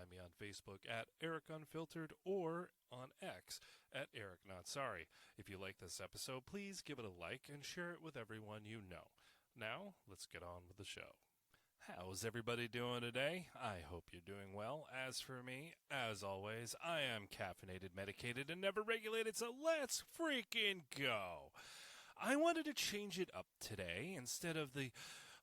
find me on Facebook at Eric Unfiltered or on X at Eric Not Sorry. If you like this episode, please give it a like and share it with everyone you know. Now, let's get on with the show. How's everybody doing today? I hope you're doing well. As for me, as always, I am caffeinated, medicated, and never regulated, so let's freaking go. I wanted to change it up today instead of the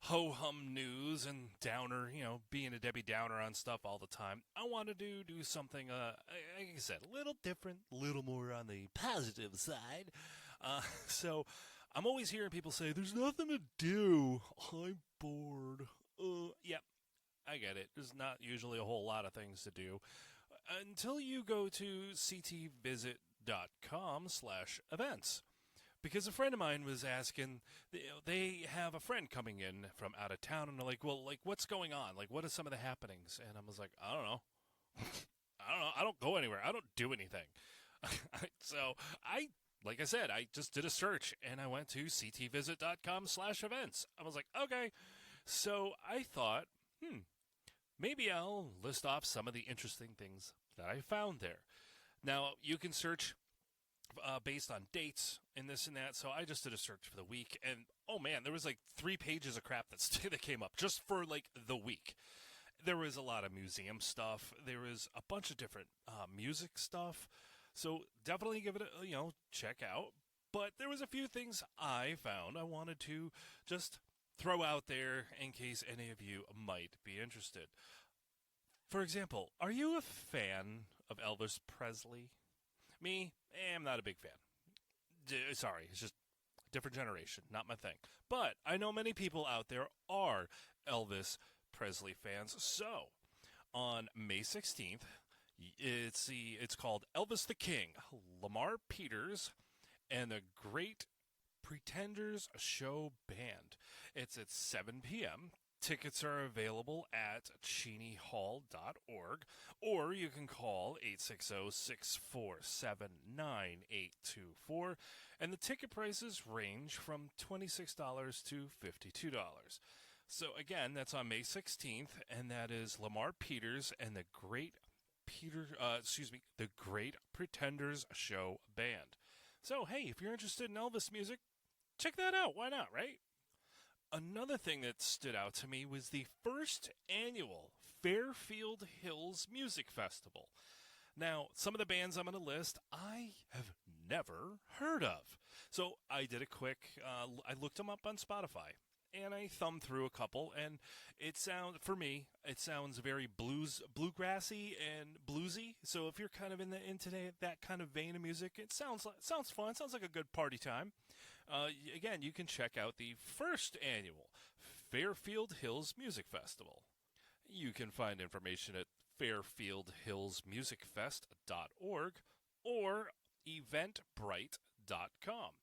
ho-hum news and downer, being a Debbie Downer on stuff all the time. I wanted to do something, like I said, a little different, a little more on the positive side. So I'm always hearing people say, there's nothing to do. I'm bored. Yeah, I get it. There's not usually a whole lot of things to do until you go to ctvisit.com/events. Because a friend of mine was asking, they have a friend coming in from out of town, and they're like, well, what's going on? What are some of the happenings? And I was like, I don't know. I don't know. I don't go anywhere. I don't do anything. So like I said, I just did a search, and I went to ctvisit.com/events. I was like, okay. So I thought, maybe I'll list off some of the interesting things that I found there. Now, you can search based on dates and this and that, so I just did a search for the week, and oh man, there was 3 pages of crap that came up just for the week. There was a lot of museum stuff. There was a bunch of different music stuff, so definitely give it a check out. But there was a few things I found I wanted to just throw out there in case any of you might be interested. For example, are you a fan of Elvis Presley? Me, I'm not a big fan. Sorry, it's just a different generation, not my thing. But I know many people out there are Elvis Presley fans. So, on May 16th, it's called Elvis the King, Lamar Peters, and the Great Pretenders Show Band. It's at 7 p.m. Tickets are available at cheneyhall.org, or you can call 860-647-9824, and the ticket prices range from $26 to $52. So again, that's on May 16th, and that is Lamar Peters and the Great Pretenders Show Band. So hey, if you're interested in Elvis music, check that out. Why not, right? Another thing that stood out to me was the first annual Fairfield Hills Music Festival. Now, some of the bands I'm going to list, I have never heard of. So I did a quick, I looked them up on Spotify, and I thumbed through a couple, and it sounds very bluegrassy and bluesy. So if you're kind of into that kind of vein of music, it sounds fun. It sounds like a good party time. Again, you can check out the first annual Fairfield Hills Music Festival. You can find information at fairfieldhillsmusicfest.org or eventbrite.com.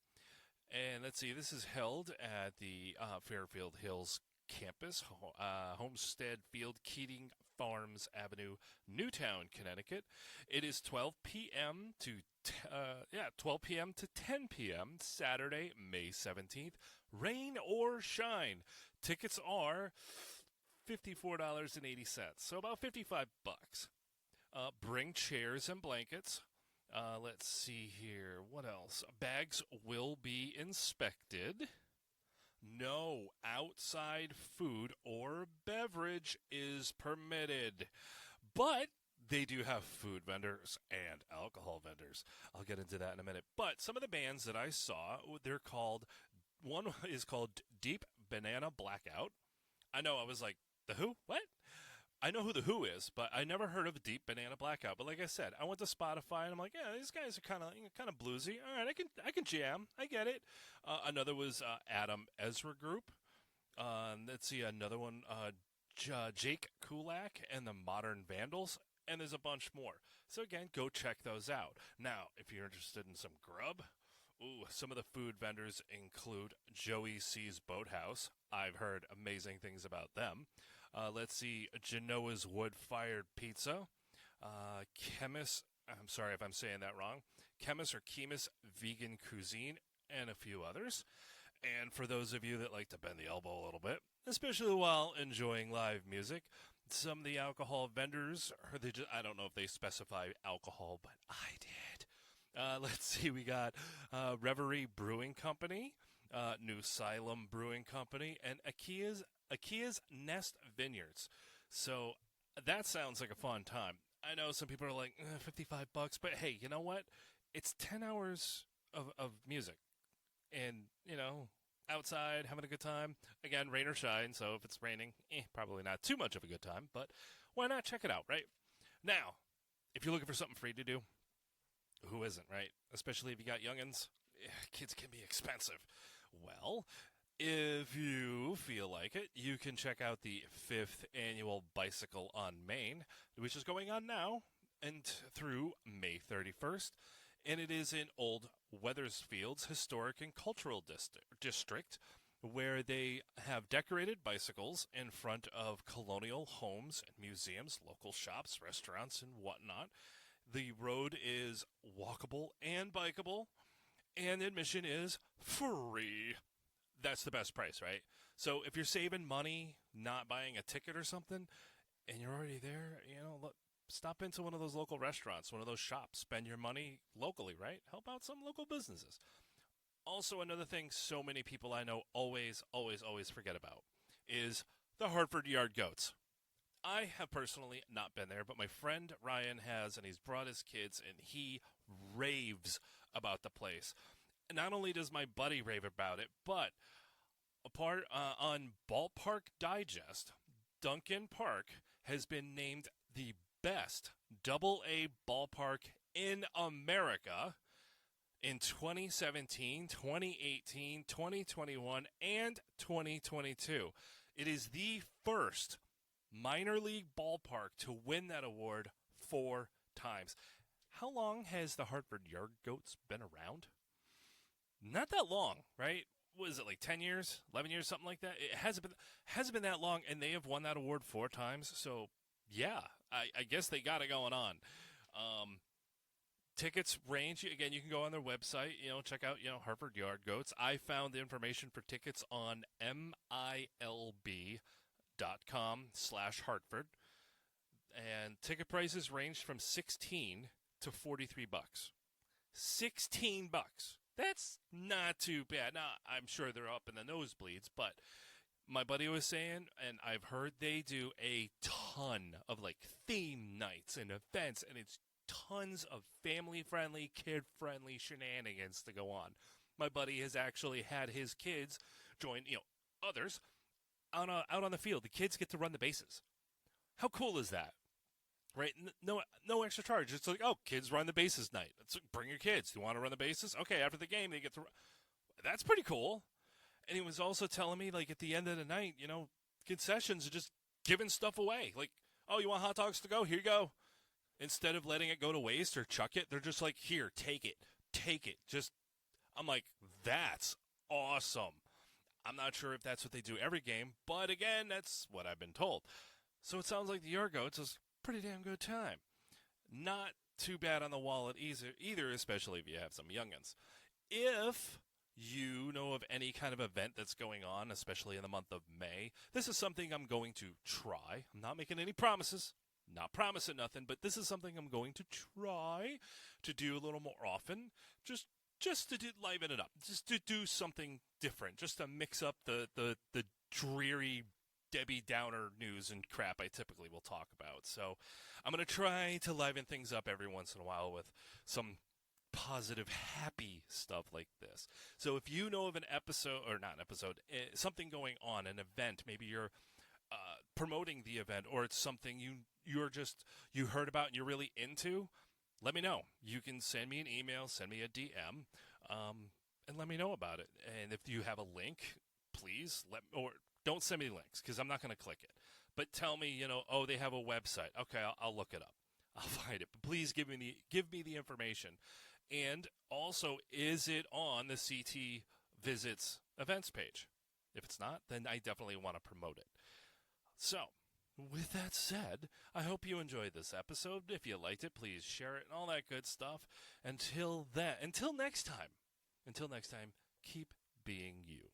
And let's see, this is held at the Fairfield Hills campus, Homestead Field, Keating Farms Avenue, Newtown, Connecticut. It is 12 p.m. to 10 p.m. Saturday, May 17th. Rain or shine. Tickets are $54.80, so about $55. Bring chairs and blankets. Let's see here. What else? Bags will be inspected. No outside food or beverage is permitted. But they do have food vendors and alcohol vendors. I'll get into that in a minute. But some of the bands that I saw, one is called Deep Banana Blackout. I know, I was like, The Who? What? I know who The Who is, but I never heard of Deep Banana Blackout. But like I said, I went to Spotify and I'm like, yeah, these guys are kind of bluesy. All right, I can jam. I get it. Another was Adam Ezra Group. Let's see, another one, Jake Kulak and the Modern Vandals. And there's a bunch more. So again, go check those out. Now, if you're interested in some grub, some of the food vendors include Joey C's Boathouse. I've heard amazing things about them. Let's see, Genoa's Wood-Fired Pizza, Chemist, I'm sorry if I'm saying that wrong, Chemist or Chemis Vegan Cuisine, and a few others. And for those of you that like to bend the elbow a little bit, especially while enjoying live music, some of the alcohol vendors, or they just, I don't know if they specify alcohol, but I did. Let's see, we got Reverie Brewing Company, New Salem Brewing Company, and Akia's Nest Vineyards. So that sounds like a fun time. I know some people are like, $55, but hey, you know what? It's 10 hours of music. And, outside, having a good time. Again, rain or shine, so if it's raining, probably not too much of a good time, but why not check it out, right? Now, if you're looking for something free to do, who isn't, right? Especially if you got youngins, kids can be expensive. Well, if you feel like it, you can check out the 5th annual Bicycle on Main, which is going on now and through May 31st. And it is in Old Wethersfield's Historic and Cultural District, where they have decorated bicycles in front of colonial homes and museums, local shops, restaurants, and whatnot. The road is walkable and bikeable, and admission is free. That's the best price, right? So if you're saving money, not buying a ticket or something, and you're already there, look, stop into one of those local restaurants, one of those shops. Spend your money locally, right? Help out some local businesses. Also, another thing so many people I know always forget about is the Hartford Yard Goats. I have personally not been there, but my friend Ryan has, and he's brought his kids, and he raves about the place. Not only does my buddy rave about it, but on Ballpark Digest, Duncan Park has been named the best AA ballpark in America in 2017, 2018, 2021, and 2022. It is the first minor league ballpark to win that award 4 times. How long has the Hartford Yard Goats been around? Not that long, right? What is it, like 10 years, 11 years, something like that? It hasn't been that long, and they have won that award 4 times. So, yeah, I guess they got it going on. Tickets range. Again, you can go on their website, check out, Hartford Yard Goats. I found the information for tickets on milb.com/Hartford. And ticket prices range from $16 to $43. $16. That's not too bad. Now, I'm sure they're up in the nosebleeds, but my buddy was saying, and I've heard they do a ton of theme nights and events, and it's tons of family-friendly, kid-friendly shenanigans to go on. My buddy has actually had his kids join, others out on the field. The kids get to run the bases. How cool is that? Right? No extra charge. It's like, kids run the bases night. It's like, bring your kids. Do you want to run the bases? Okay, after the game, they get to run. That's pretty cool. And he was also telling me, at the end of the night, concessions are just giving stuff away. You want hot dogs to go? Here you go. Instead of letting it go to waste or chuck it, they're just like, here, take it. I'm like, that's awesome. I'm not sure if that's what they do every game, but again, that's what I've been told. So it sounds like the Yard Goats is a pretty damn good time. Not too bad on the wallet either, especially if you have some youngins. If you know of any kind of event that's going on, especially in the month of May, this is something I'm going to try. I'm not making any promises. Not promising nothing, but this is something I'm going to try to do a little more often. Just to liven it up. Just to do something different. Just to mix up the dreary Debbie Downer news and crap I typically will talk about. So I'm going to try to liven things up every once in a while with some positive, happy stuff like this. So if you know of something going on, an event, maybe you're promoting the event, or it's something you heard about and you're really into, let me know. You can send me an email, send me a DM, and let me know about it. And if you have a link, please don't send me links because I'm not going to click it. But tell me, they have a website. Okay, I'll look it up. I'll find it. But please give me the information. And also, is it on the CT Visits events page? If it's not, then I definitely want to promote it. So, with that said, I hope you enjoyed this episode. If you liked it, please share it and all that good stuff. Until next time, keep being you.